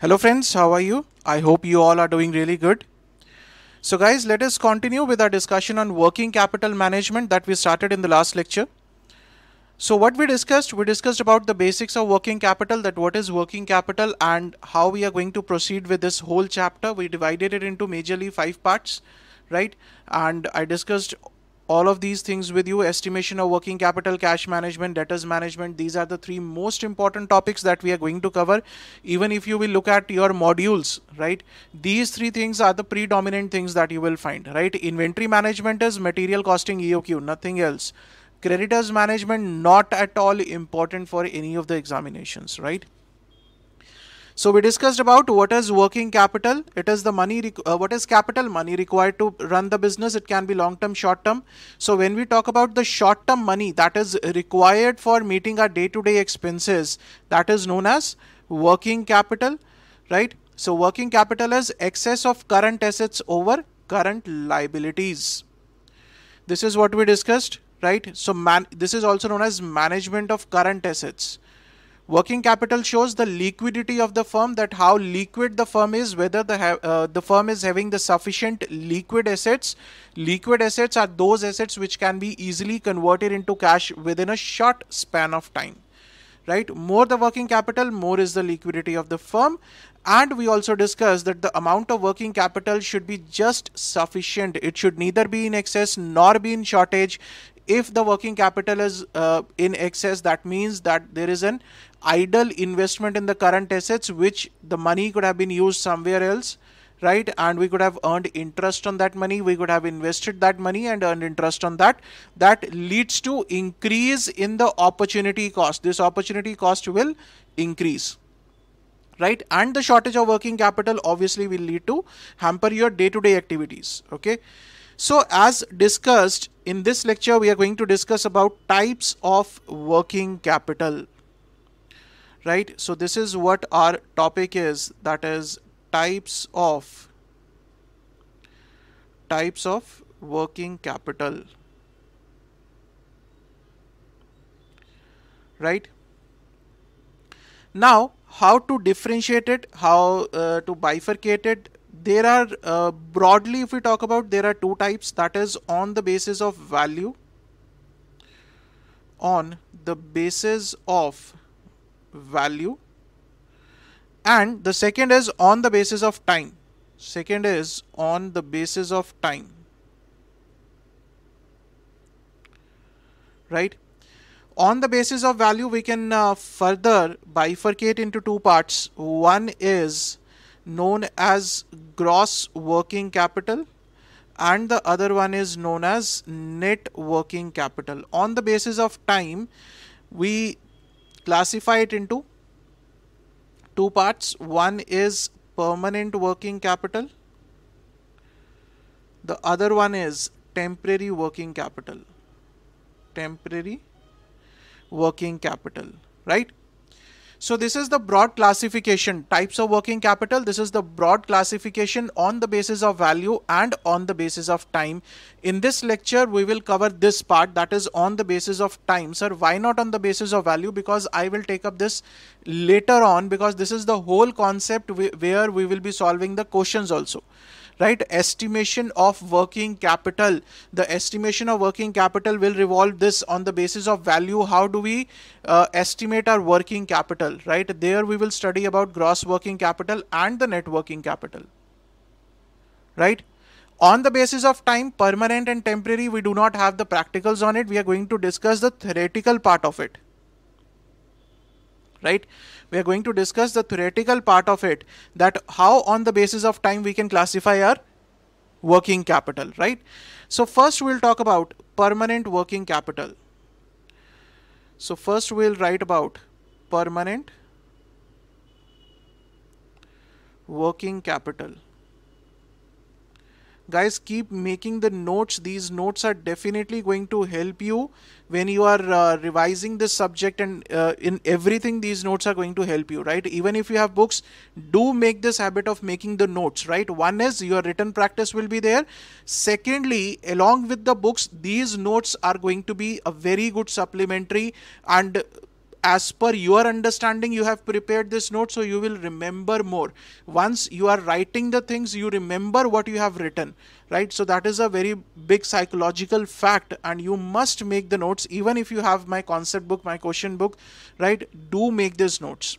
Hello friends, how are you? I hope you all are doing really good. So guys, let us continue with our discussion on working capital management that we started in the last lecture. So what we discussed about the basics of working capital, that what is working capital and how we are going to proceed with this whole chapter. We divided it into majorly 5 parts, right? And I discussed all of these things with you: estimation of working capital, cash management, debtors management. These are the 3 most important topics that we are going to cover. Even if you will look at your modules, right, these 3 things are the predominant things that you will find, right? Inventory management is material costing, EOQ, nothing else. Creditors management, not at all important for any of the examinations, right? So we discussed about what is working capital. It is the money, what is capital? Money required to run the business. It can be long term, short term. So when we talk about the short term money that is required for meeting our day to day expenses, that is known as working capital, right? So working capital is excess of current assets over current liabilities. This is what we discussed, right? So this is also known as management of current assets. Working capital shows the liquidity of the firm, that how liquid the firm is, whether the firm is having the sufficient liquid assets. Liquid assets are those assets which can be easily converted into cash within a short span of time, right? More the working capital, more is the liquidity of the firm. And we also discussed that the amount of working capital should be just sufficient. It should neither be in excess nor be in shortage. If the working capital is in excess, that means that there is an idle investment in the current assets, which the money could have been used somewhere else, right? And we could have earned interest on that money. We could have invested that money and earned interest on that. That leads to increase in the opportunity cost. This opportunity cost will increase, right? And the shortage of working capital obviously will lead to hamper your day-to-day activities. Okay. So as discussed in this lecture, we are going to discuss about types of working capital, right? So this is what our topic is, that is types of working capital, right? Now, how to differentiate it, how to bifurcate it. There are broadly, if we talk about, there are 2 types, that is on the basis of value, and the second is on the basis of time. Right? On the basis of value, we can further bifurcate into 2 parts. One is known as gross working capital, and the other one is known as net working capital. On the basis of time, we classify it into 2 parts. One is permanent working capital. The other one is temporary working capital. Right? So this is the broad classification, types of working capital. This is the broad classification on the basis of value and on the basis of time. In this lecture, we will cover this part, that is on the basis of time. Sir, why not on the basis of value? Because I will take up this later on, because this is the whole concept where we will be solving the questions also. Right? Estimation of working capital. The estimation of working capital will revolve this on the basis of value. How do we estimate our working capital? Right? There we will study about gross working capital and the net working capital. Right? On the basis of time, permanent and temporary, we do not have the practicals on it. We are going to discuss the theoretical part of it. Right? We are going to discuss the theoretical part of it, that how on the basis of time we can classify our working capital, right? So first we'll talk about permanent working capital. So first we'll write about permanent working capital. Guys, keep making the notes. These notes are definitely going to help you when you are revising this subject, and in everything these notes are going to help you, right? Even if you have books, do make this habit of making the notes, right? One is your written practice will be there. Secondly, along with the books, these notes are going to be a very good supplementary, and as per your understanding you have prepared this note, so you will remember more. Once you are writing the things, you remember what you have written, right? So that is a very big psychological fact, and you must make the notes. Even if you have my concept book, my question book, right, do make these notes.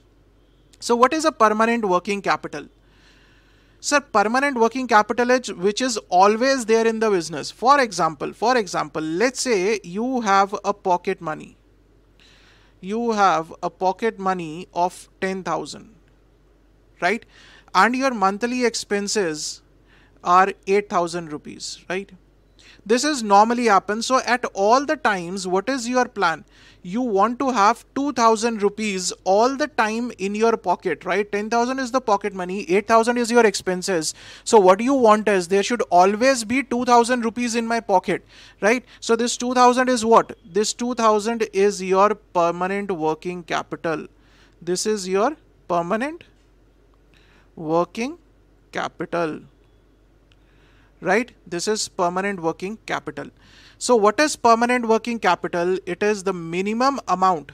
So what is a permanent working capital? Sir, permanent working capital is which is always there in the business. For example, let's say you have a pocket money. You have a pocket money of 10,000, right? And your monthly expenses are 8,000 rupees, right? This is normally happens. So at all the times, what is your plan? You want to have 2,000 rupees all the time in your pocket, right? 10,000 is the pocket money, 8,000 is your expenses. So what you want is there should always be 2,000 rupees in my pocket, right? So this 2,000 is what? This 2,000 is your permanent working capital. This is your permanent working capital. Right? This is permanent working capital. So what is permanent working capital? It is the minimum amount.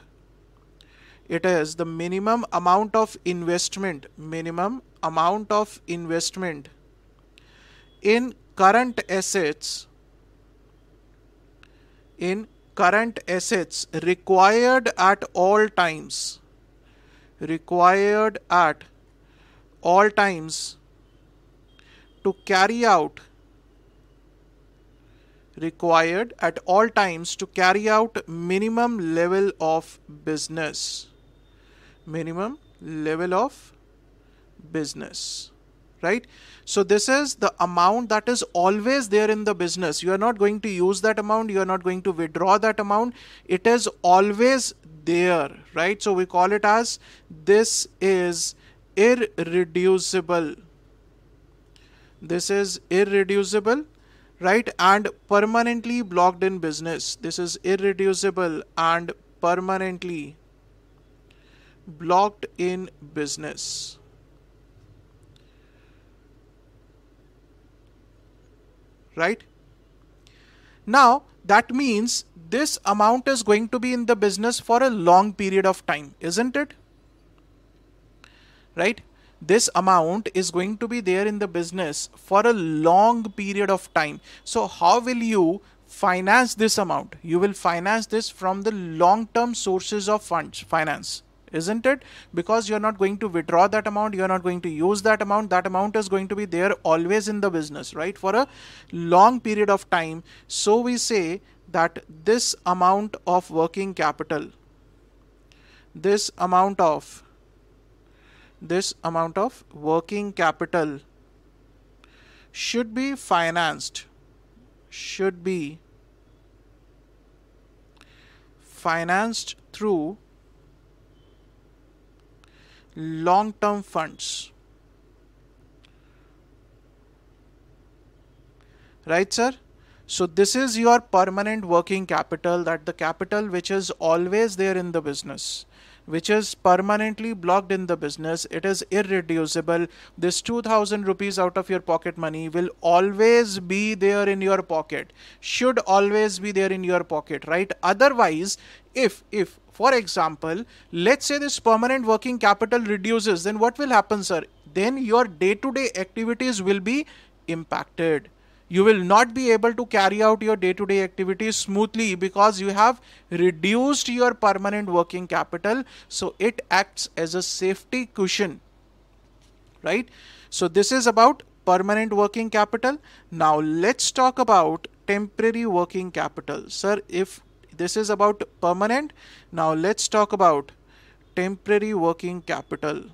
It is the minimum amount of investment. Minimum amount of investment in current assets. In current assets required at all times. Required at all times to carry out. Required at all times to carry out minimum level of business. Minimum level of business, right? So this is the amount that is always there in the business. You are not going to use that amount. You are not going to withdraw that amount. It is always there, right? So we call it as this is irreducible. This is irreducible, right? And permanently blocked in business. This is irreducible and permanently blocked in business. Right? Now that means this amount is going to be in the business for a long period of time, isn't it? Right? This amount is going to be there in the business for a long period of time. So how will you finance this amount? You will finance this from the long-term sources of funds, finance, isn't it? Because you're not going to withdraw that amount, you're not going to use that amount is going to be there always in the business, right? For a long period of time. So we say that this amount of working capital, this amount of working capital should be financed, through long-term funds. Right, sir? So this is your permanent working capital, that the capital which is always there in the business, which is permanently blocked in the business. It is irreducible. This 2,000 rupees out of your pocket money will always be there in your pocket, should always be there in your pocket, right? Otherwise, if for example, let's say this permanent working capital reduces, then what will happen, sir? Then your day-to-day activities will be impacted. You will not be able to carry out your day-to-day activities smoothly because you have reduced your permanent working capital. So it acts as a safety cushion, right? So this is about permanent working capital. Now let's talk about temporary working capital. Sir, if this is about permanent, now let's talk about temporary working capital.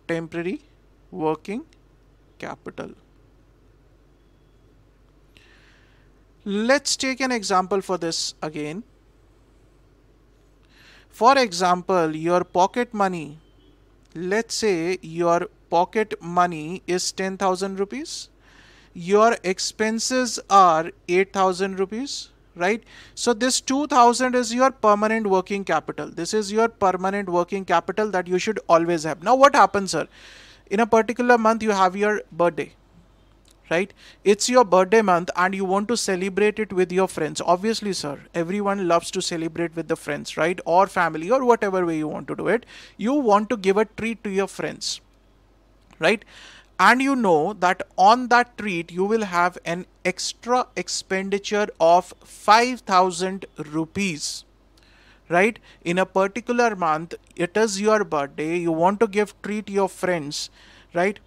Temporary working capital. Let's take an example for this again. For example, your pocket money, let's say your pocket money is 10,000 rupees. Your expenses are 8,000 rupees, right? So this 2,000 is your permanent working capital. This is your permanent working capital that you should always have. Now what happens, sir? In a particular month, you have your birthday, right? It's your birthday month and you want to celebrate it with your friends. Obviously, sir, everyone loves to celebrate with the friends, right? Or family, or whatever way you want to do it. You want to give a treat to your friends, right? And you know that on that treat you will have an extra expenditure of 5,000 rupees, right? In a particular month, it is your birthday, you want to give treat your friends, right?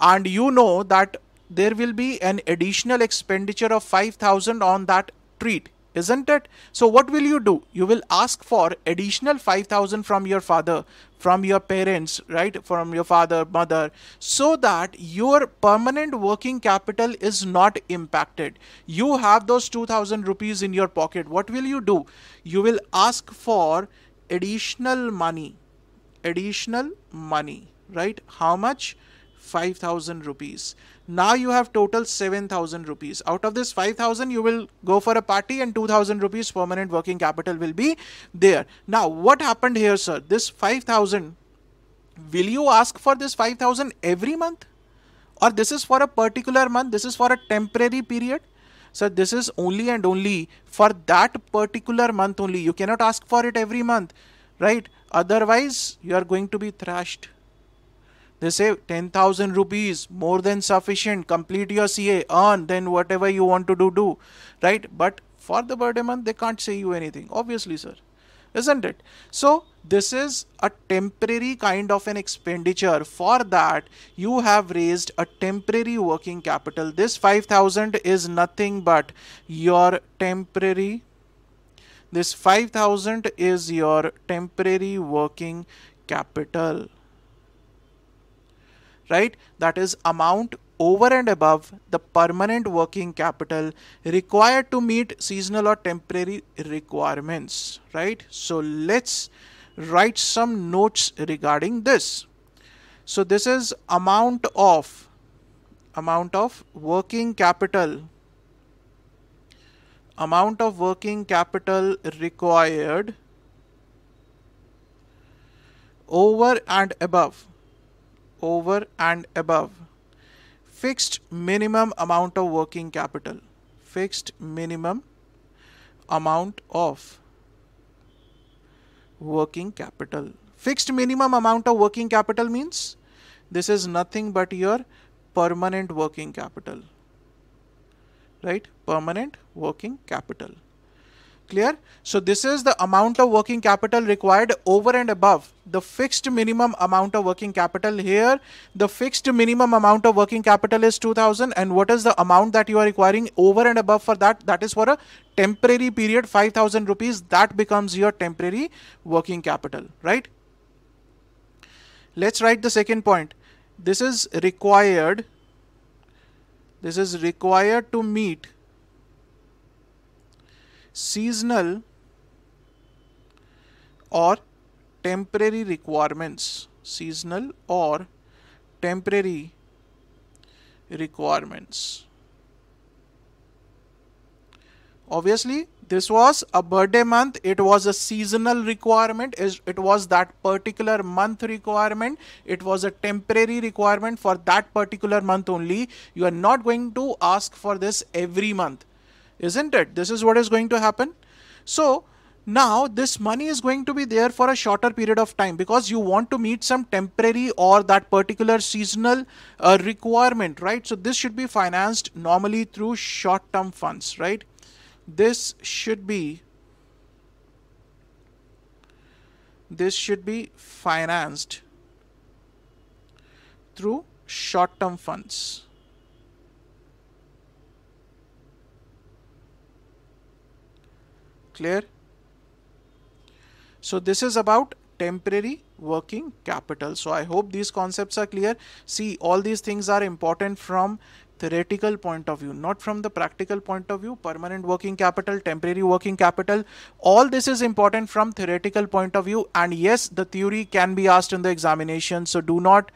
And you know that there will be an additional expenditure of 5,000 on that treat, isn't it? So what will you do? You will ask for additional 5,000 from your father, from your parents, right? From your father, mother, so that your permanent working capital is not impacted. You have those 2,000 rupees in your pocket. What will you do? You will ask for additional money, right? How much? 5,000 rupees. Now you have total 7,000 rupees. Out of this 5,000, you will go for a party and 2,000 rupees permanent working capital will be there. Now, what happened here, sir? This 5,000, will you ask for this 5,000 every month? Or this is for a particular month? This is for a temporary period? So this is only and only for that particular month only. You cannot ask for it every month, right? Otherwise, you are going to be thrashed. They say 10,000 rupees, more than sufficient, complete your CA, earn, then whatever you want to do, right? But for the birthday month, they can't say you anything, obviously, sir, isn't it? So this is a temporary kind of an expenditure. For that, you have raised a temporary working capital. This 5,000 is nothing but your temporary, this 5,000 is your temporary working capital, right? That is amount over and above the permanent working capital required to meet seasonal or temporary requirements, right? So let's write some notes regarding this. So this is amount of working capital, required over and above fixed minimum amount of working capital. Fixed minimum amount of working capital. Fixed minimum amount of working capital means this is nothing but your permanent working capital, right? Permanent working capital. Clear? So this is the amount of working capital required over and above the fixed minimum amount of working capital. Here the fixed minimum amount of working capital is 2,000, and what is the amount that you are requiring over and above for that? That is for a temporary period, 5,000 rupees. That becomes your temporary working capital, right? Let's write the second point. This is required to meet seasonal or temporary requirements. Seasonal or temporary requirements. Obviously, this was a birthday month. It was a seasonal requirement. It was that particular month requirement. It was a temporary requirement for that particular month only. You are not going to ask for this every month, isn't it? This is what is going to happen. So now this money is going to be there for a shorter period of time because you want to meet some temporary or that particular seasonal requirement, right? So this should be financed normally through short-term funds, right? This should be financed through short-term funds. Clear? So this is about temporary working capital. So I hope these concepts are clear. See, all these things are important from theoretical point of view, not from the practical point of view. Permanent working capital, temporary working capital, all this is important from theoretical point of view. And yes, the theory can be asked in the examination. So do not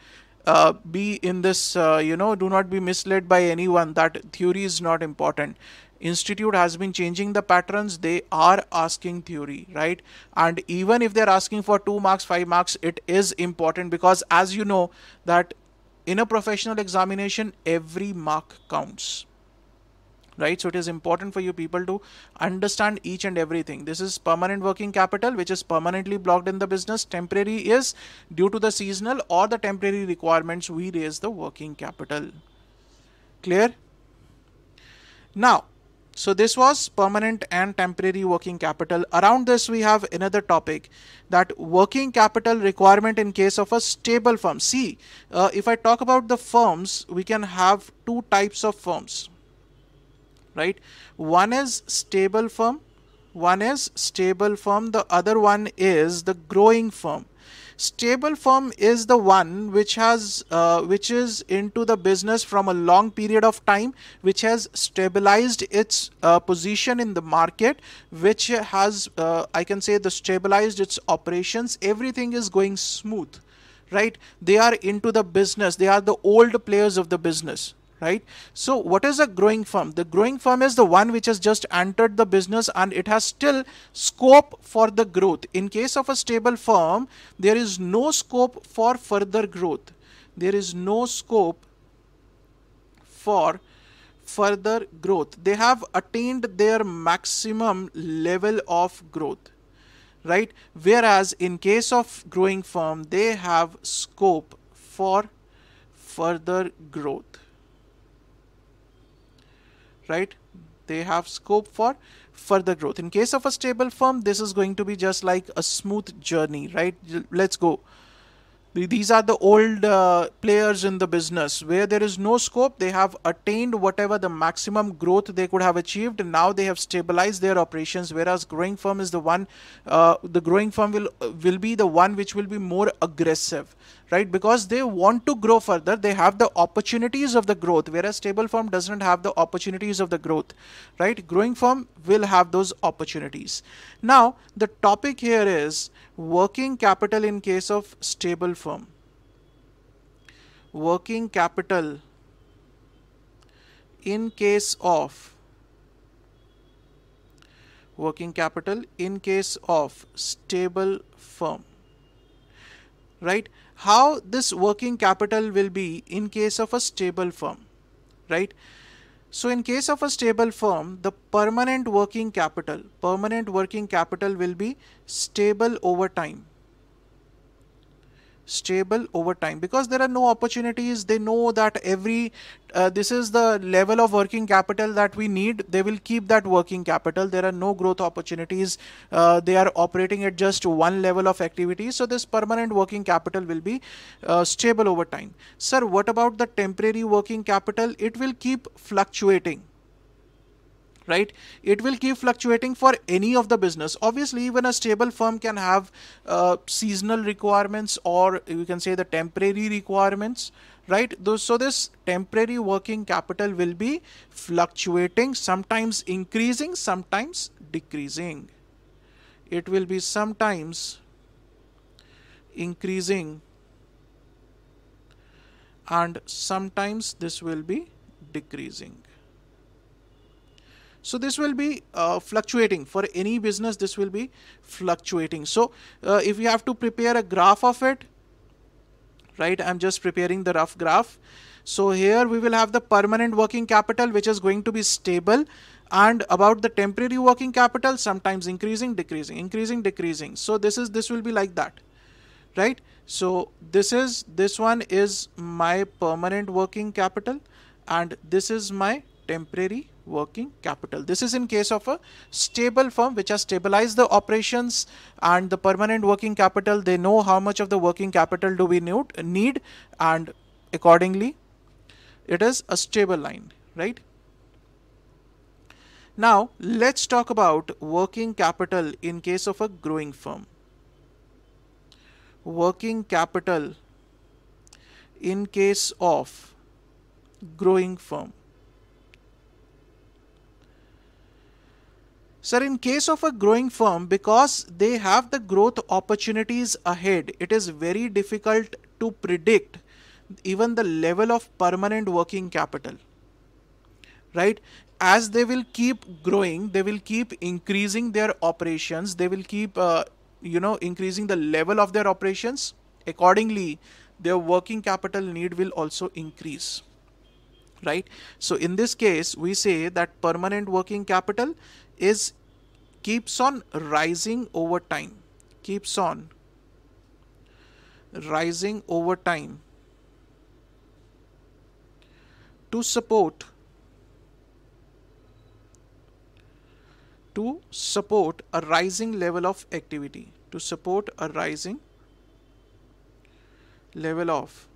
be in this, do not be misled by anyone that theory is not important. Institute has been changing the patterns. They are asking theory, right? And even if they're asking for 2 marks, 5 marks, it is important because as you know that in a professional examination, every mark counts. Right, so it is important for you people to understand each and everything. This is permanent working capital, which is permanently blocked in the business. Temporary is due to the seasonal or the temporary requirements we raise the working capital. Clear? Now, so this was permanent and temporary working capital. Around this we have another topic, that working capital requirement in case of a stable firm. See, if I talk about the firms, we can have two types of firms. Right, one is stable firm, the other one is the growing firm. Stable firm is the one which is into the business from a long period of time, which has stabilized its position in the market, which has I can say stabilized its operations. Everything is going smooth, right? They are into the business, they are the old players of the business. Right. So what is a growing firm? The growing firm is the one which has just entered the business and it has still scope for the growth. In case of a stable firm, there is no scope for further growth. There is no scope for further growth. They have attained their maximum level of growth. Right. Whereas in case of growing firm, they have scope for further growth. Right, they have scope for further growth. In case of a stable firm, this is going to be just like a smooth journey. Right, let's go. These are the old players in the business where there is no scope. They have attained whatever the maximum growth they could have achieved, and now they have stabilized their operations. Whereas growing firm is the one, the growing firm will be the one which will be more aggressive, right? Because they want to grow further. They have the opportunities of the growth, whereas stable firm doesn't have the opportunities of the growth, right? Growing firm will have those opportunities. Now, the topic here is working capital in case of stable firm. Working capital in case of stable firm. Right? How this working capital will be in case of a stable firm, right? So in case of a stable firm, the permanent working capital will be stable over time. Stable over time, because there are no opportunities. They know that this is the level of working capital that we need. They will keep that working capital. There are no growth opportunities. They are operating at just one level of activity. So this permanent working capital will be stable over time. Sir, what about the temporary working capital? It will keep fluctuating. Right, it will keep fluctuating for any of the business. Obviously, even a stable firm can have seasonal requirements, or you can say the temporary requirements, right? So this temporary working capital will be fluctuating, sometimes increasing, sometimes decreasing. It will be sometimes increasing and sometimes this will be decreasing. So this will be fluctuating for any business. This will be fluctuating. So if you have to prepare a graph of it, right? I'm just preparing the rough graph. So here we will have the permanent working capital, which is going to be stable, and about the temporary working capital, sometimes increasing, decreasing, increasing, decreasing. So this will be like that, right? So this one is my permanent working capital, and this is my temporary working capital. This is in case of a stable firm which has stabilized the operations, and the permanent working capital, they know how much of the working capital do we need, and accordingly it is a stable line, right? Now let's talk about working capital in case of a growing firm. Working capital in case of growing firm. Sir, in case of a growing firm, because they have the growth opportunities ahead, it is very difficult to predict even the level of permanent working capital, right? As they will keep growing, they will keep increasing their operations, they will keep increasing the level of their operations. Accordingly, their working capital need will also increase, right? So in this case, we say that permanent working capital keeps on rising over time, keeps on rising over time to support a rising level of activity, to support a rising level of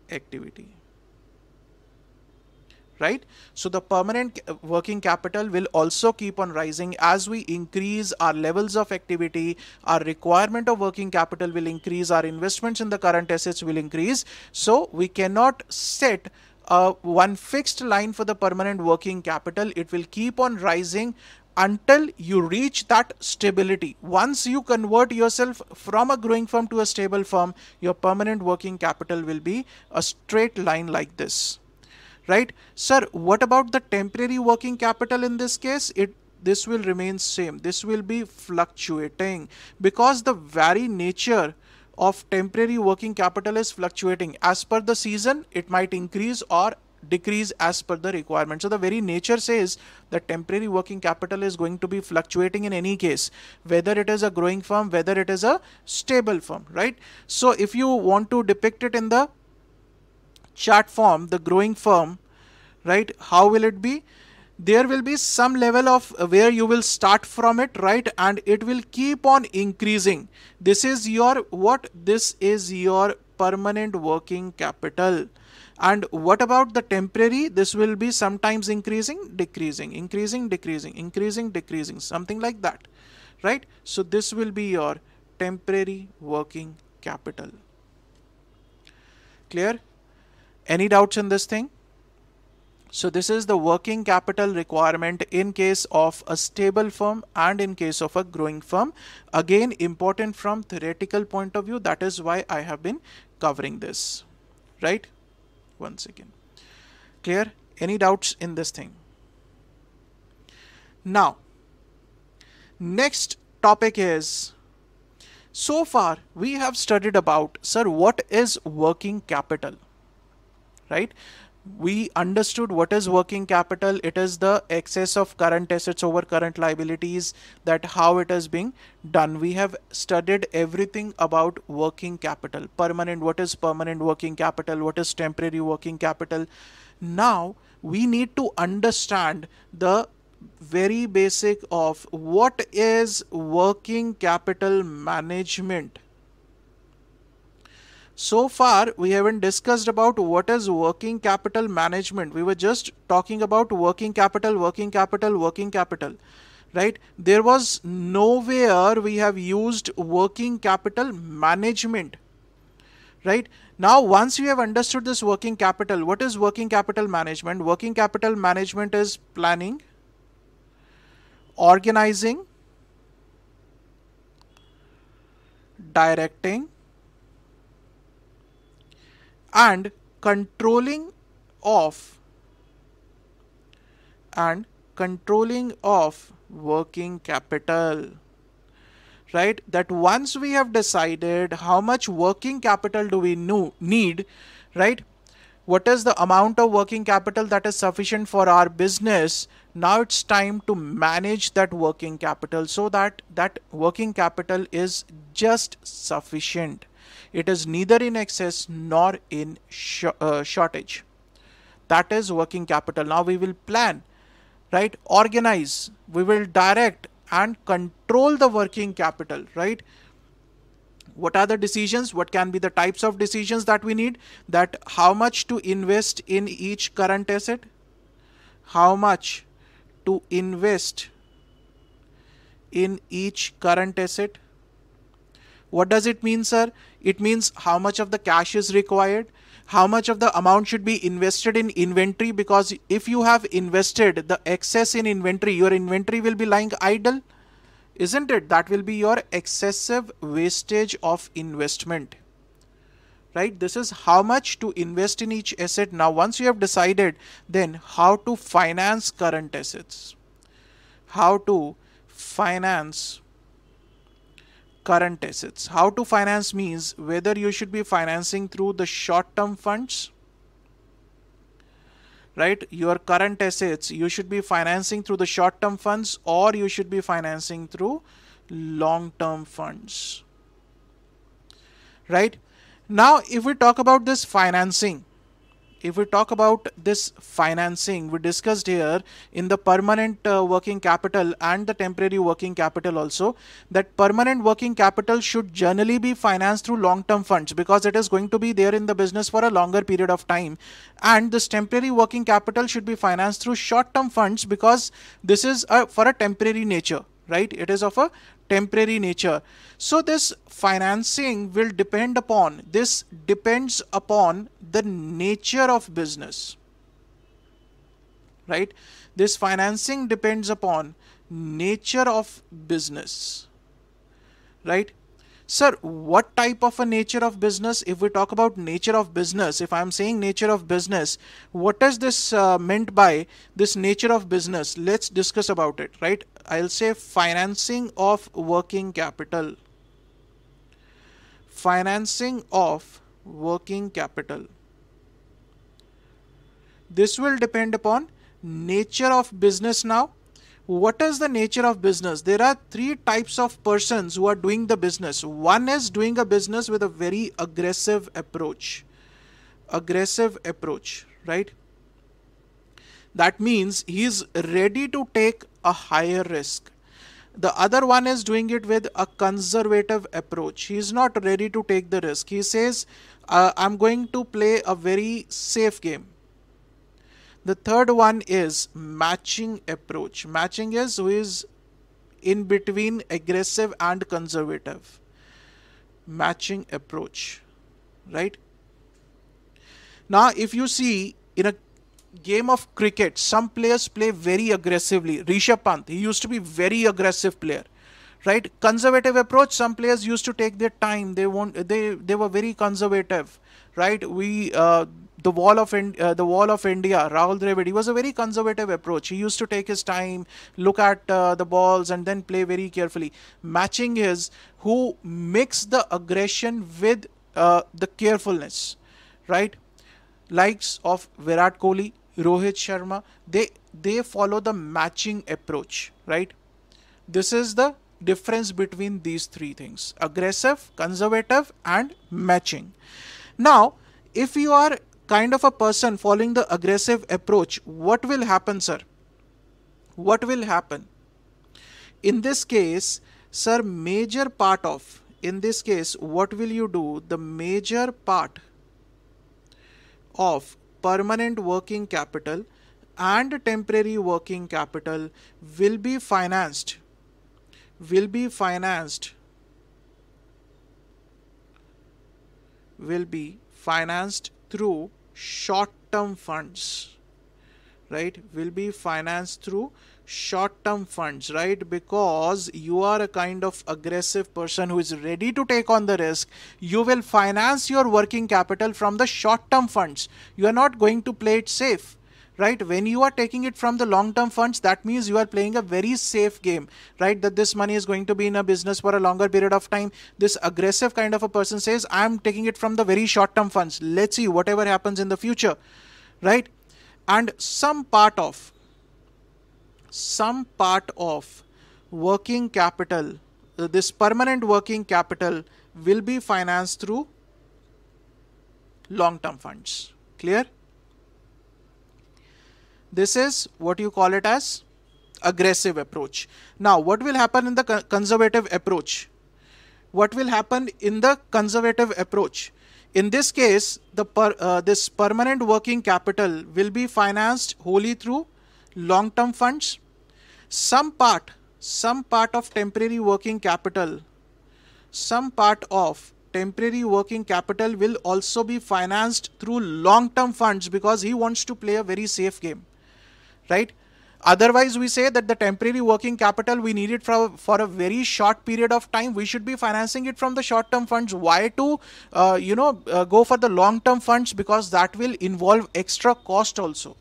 activity, right? So the permanent working capital will also keep on rising as we increase our levels of activity. Our requirement of working capital will increase, our investments in the current assets will increase. So we cannot set one fixed line for the permanent working capital. It will keep on rising until you reach that stability. Once you convert yourself from a growing firm to a stable firm, your permanent working capital will be a straight line like this, right? Sir, what about the temporary working capital in this case? This will remain same. This will be fluctuating because the very nature of temporary working capital is fluctuating. As per the season, it might increase or decrease as per the requirement. So the very nature says that temporary working capital is going to be fluctuating in any case, whether it is a growing firm, whether it is a stable firm, right? So if you want to depict it in the chart form, the growing firm, right, how will it be? There will be some level of where you will start from it, right, and it will keep on increasing. This is your what? This is your permanent working capital. And what about the temporary? This will be sometimes increasing, decreasing, increasing, decreasing, increasing, decreasing, something like that, right? So this will be your temporary working capital. Clear? Any doubts in this thing? So this is the working capital requirement in case of a stable firm and in case of a growing firm. Again, important from theoretical point of view. That is why I have been covering this, right? Once again. Clear? Any doubts in this thing? Now, next topic is, so far we have studied about, sir, what is working capital, right? We understood what is working capital. It is the excess of current assets over current liabilities, that how it is being done. We have studied everything about working capital. Permanent, what is permanent working capital? What is temporary working capital? Now we need to understand the very basic of what is working capital management. So far, we haven't discussed about what is working capital management. We were just talking about working capital, working capital, working capital, right? There was nowhere we have used working capital management, right? Now, once you have understood this working capital, what is working capital management? Working capital management is planning, organizing, directing, and controlling of working capital, right? That once we have decided how much working capital do we need, right? What is the amount of working capital that is sufficient for our business? Now it's time to manage that working capital so that that working capital is just sufficient. It is neither in excess nor in shortage. That is working capital. Now we will plan, right? Organize, we will direct and control the working capital, right? What are the decisions? What can be the types of decisions that we need? That how much to invest in each current asset? How much to invest in each current asset? What does it mean, sir? It means how much of the cash is required, how much of the amount should be invested in inventory, because if you have invested the excess in inventory, your inventory will be lying idle, isn't it? That will be your excessive wastage of investment, right? This is how much to invest in each asset. Now, once you have decided, then how to finance current assets, how to finance current assets. How to finance means whether you should be financing through the short-term funds, right? Your current assets, you should be financing through the short-term funds, or you should be financing through long-term funds, right? Now, if we talk about this financing, we discussed here in the permanent working capital and the temporary working capital also, that permanent working capital should generally be financed through long-term funds because it is going to be there in the business for a longer period of time, and this temporary working capital should be financed through short-term funds because this is for a temporary nature, right? It is of a temporary nature. So this financing will depends upon the nature of business, right? This financing depends upon nature of business, right? Sir, what type of a nature of business? If we talk about nature of business, if I am saying nature of business, what is this meant by this nature of business? Let's discuss about it, right? I'll say financing of working capital. Financing of working capital. This will depend upon nature of business. Now, what is the nature of business? There are three types of persons who are doing the business. One is doing a business with a very aggressive approach. Right? That means he is ready to take a higher risk. The other one is doing it with a conservative approach. He is not ready to take the risk. He says, I'm going to play a very safe game. The third one is matching approach. Matching is who is in between aggressive and conservative. Matching approach, right? Now, if you see in a game of cricket, some players play very aggressively. Rishabh Pant, he used to be very aggressive player, right? Conservative approach, some players used to take their time. They were very conservative, right? The wall of India, Rahul Dravid, he was a very conservative approach. He used to take his time, look at the balls and then play very carefully. Matching is who mix the aggression with the carefulness, right? Likes of Virat Kohli, Rohit Sharma, they follow the matching approach, right? This is the difference between these three things: aggressive, conservative and matching. Now, if you are kind of a person following the aggressive approach, what will happen, sir? What will happen? In this case, sir, what will you do? The major part of permanent working capital and temporary working capital will be financed through short-term funds, right? Will be financed through short-term funds, right? Because you are a kind of aggressive person who is ready to take on the risk. You will finance your working capital from the short-term funds. You are not going to play it safe, right? When you are taking it from the long-term funds, that means you are playing a very safe game, right? That this money is going to be in a business for a longer period of time. This aggressive kind of a person says, I am taking it from the very short-term funds. Let's see whatever happens in the future, right? And some part of working capital, this permanent working capital will be financed through long-term funds. Clear? This is what you call it as aggressive approach. Now, what will happen in the conservative approach? What will happen in the conservative approach? In this case, this permanent working capital will be financed wholly through long-term funds. Some part of temporary working capital will also be financed through long-term funds because he wants to play a very safe game, right? Otherwise, we say that the temporary working capital, we need it for a very short period of time. We should be financing it from the short-term funds. Why to, go for the long-term funds? Because that will involve extra cost also.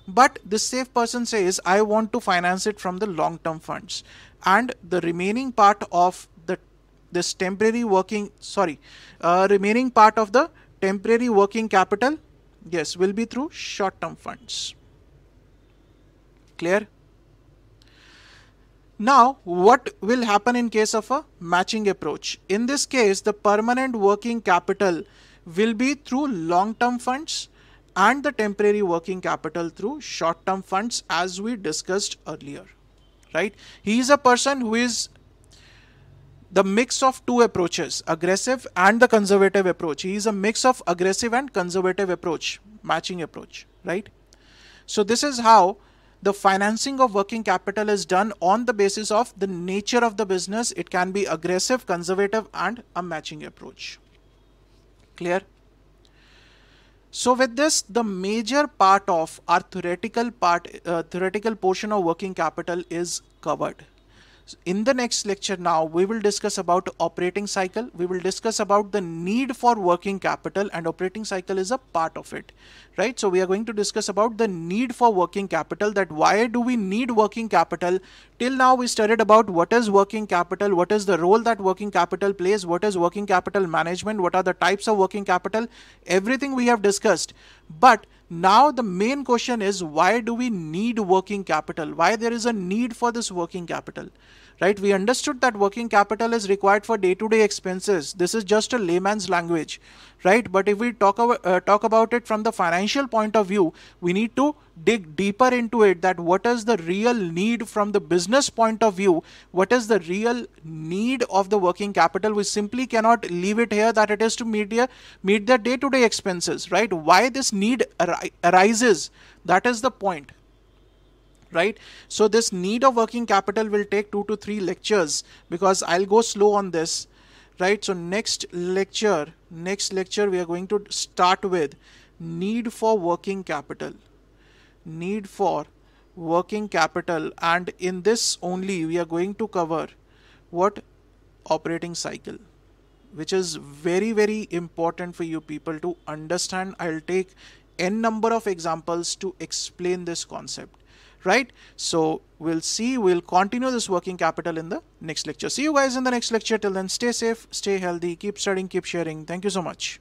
But this safe person says, I want to finance it from the long-term funds. And the remaining part of the this remaining part of the temporary working capital, yes, will be through short-term funds. Clear? Now, what will happen in case of a matching approach? In this case, the permanent working capital will be through long-term funds and the temporary working capital through short-term funds, as we discussed earlier, right? He is a person who is the mix of two approaches, aggressive and the conservative approach. He is a mix of aggressive and conservative approach, matching approach, right? So this is how the financing of working capital is done on the basis of the nature of the business. It can be aggressive, conservative, and a matching approach. Clear? So with this, the major part of our theoretical portion of working capital is covered. In the next lecture now, we will discuss about operating cycle. We will discuss about the need for working capital, and operating cycle is a part of it, right? So we are going to discuss about the need for working capital, that why do we need working capital. Till now we studied about what is working capital, what is the role that working capital plays, what is working capital management, what are the types of working capital, everything we have discussed. But now the main question is, why do we need working capital? Why there is a need for this working capital, right? We understood that working capital is required for day-to-day expenses. This is just a layman's language, right? But if we talk about it from the financial point of view, we need to dig deeper into it, that what is the real need from the business point of view, what is the real need of the working capital. We simply cannot leave it here that it is to meet the day-to-day expenses, right? Why this need arises, that is the point, right? So this need of working capital will take 2 to 3 lectures, because I'll go slow on this, right? So next lecture we are going to start with need for working capital, and in this only we are going to cover what operating cycle, which is very, very important for you people to understand. I'll take n number of examples to explain this concept, right? So we'll continue this working capital in the next lecture. See you guys in the next lecture. Till then, stay safe, stay healthy, keep studying, keep sharing. Thank you so much.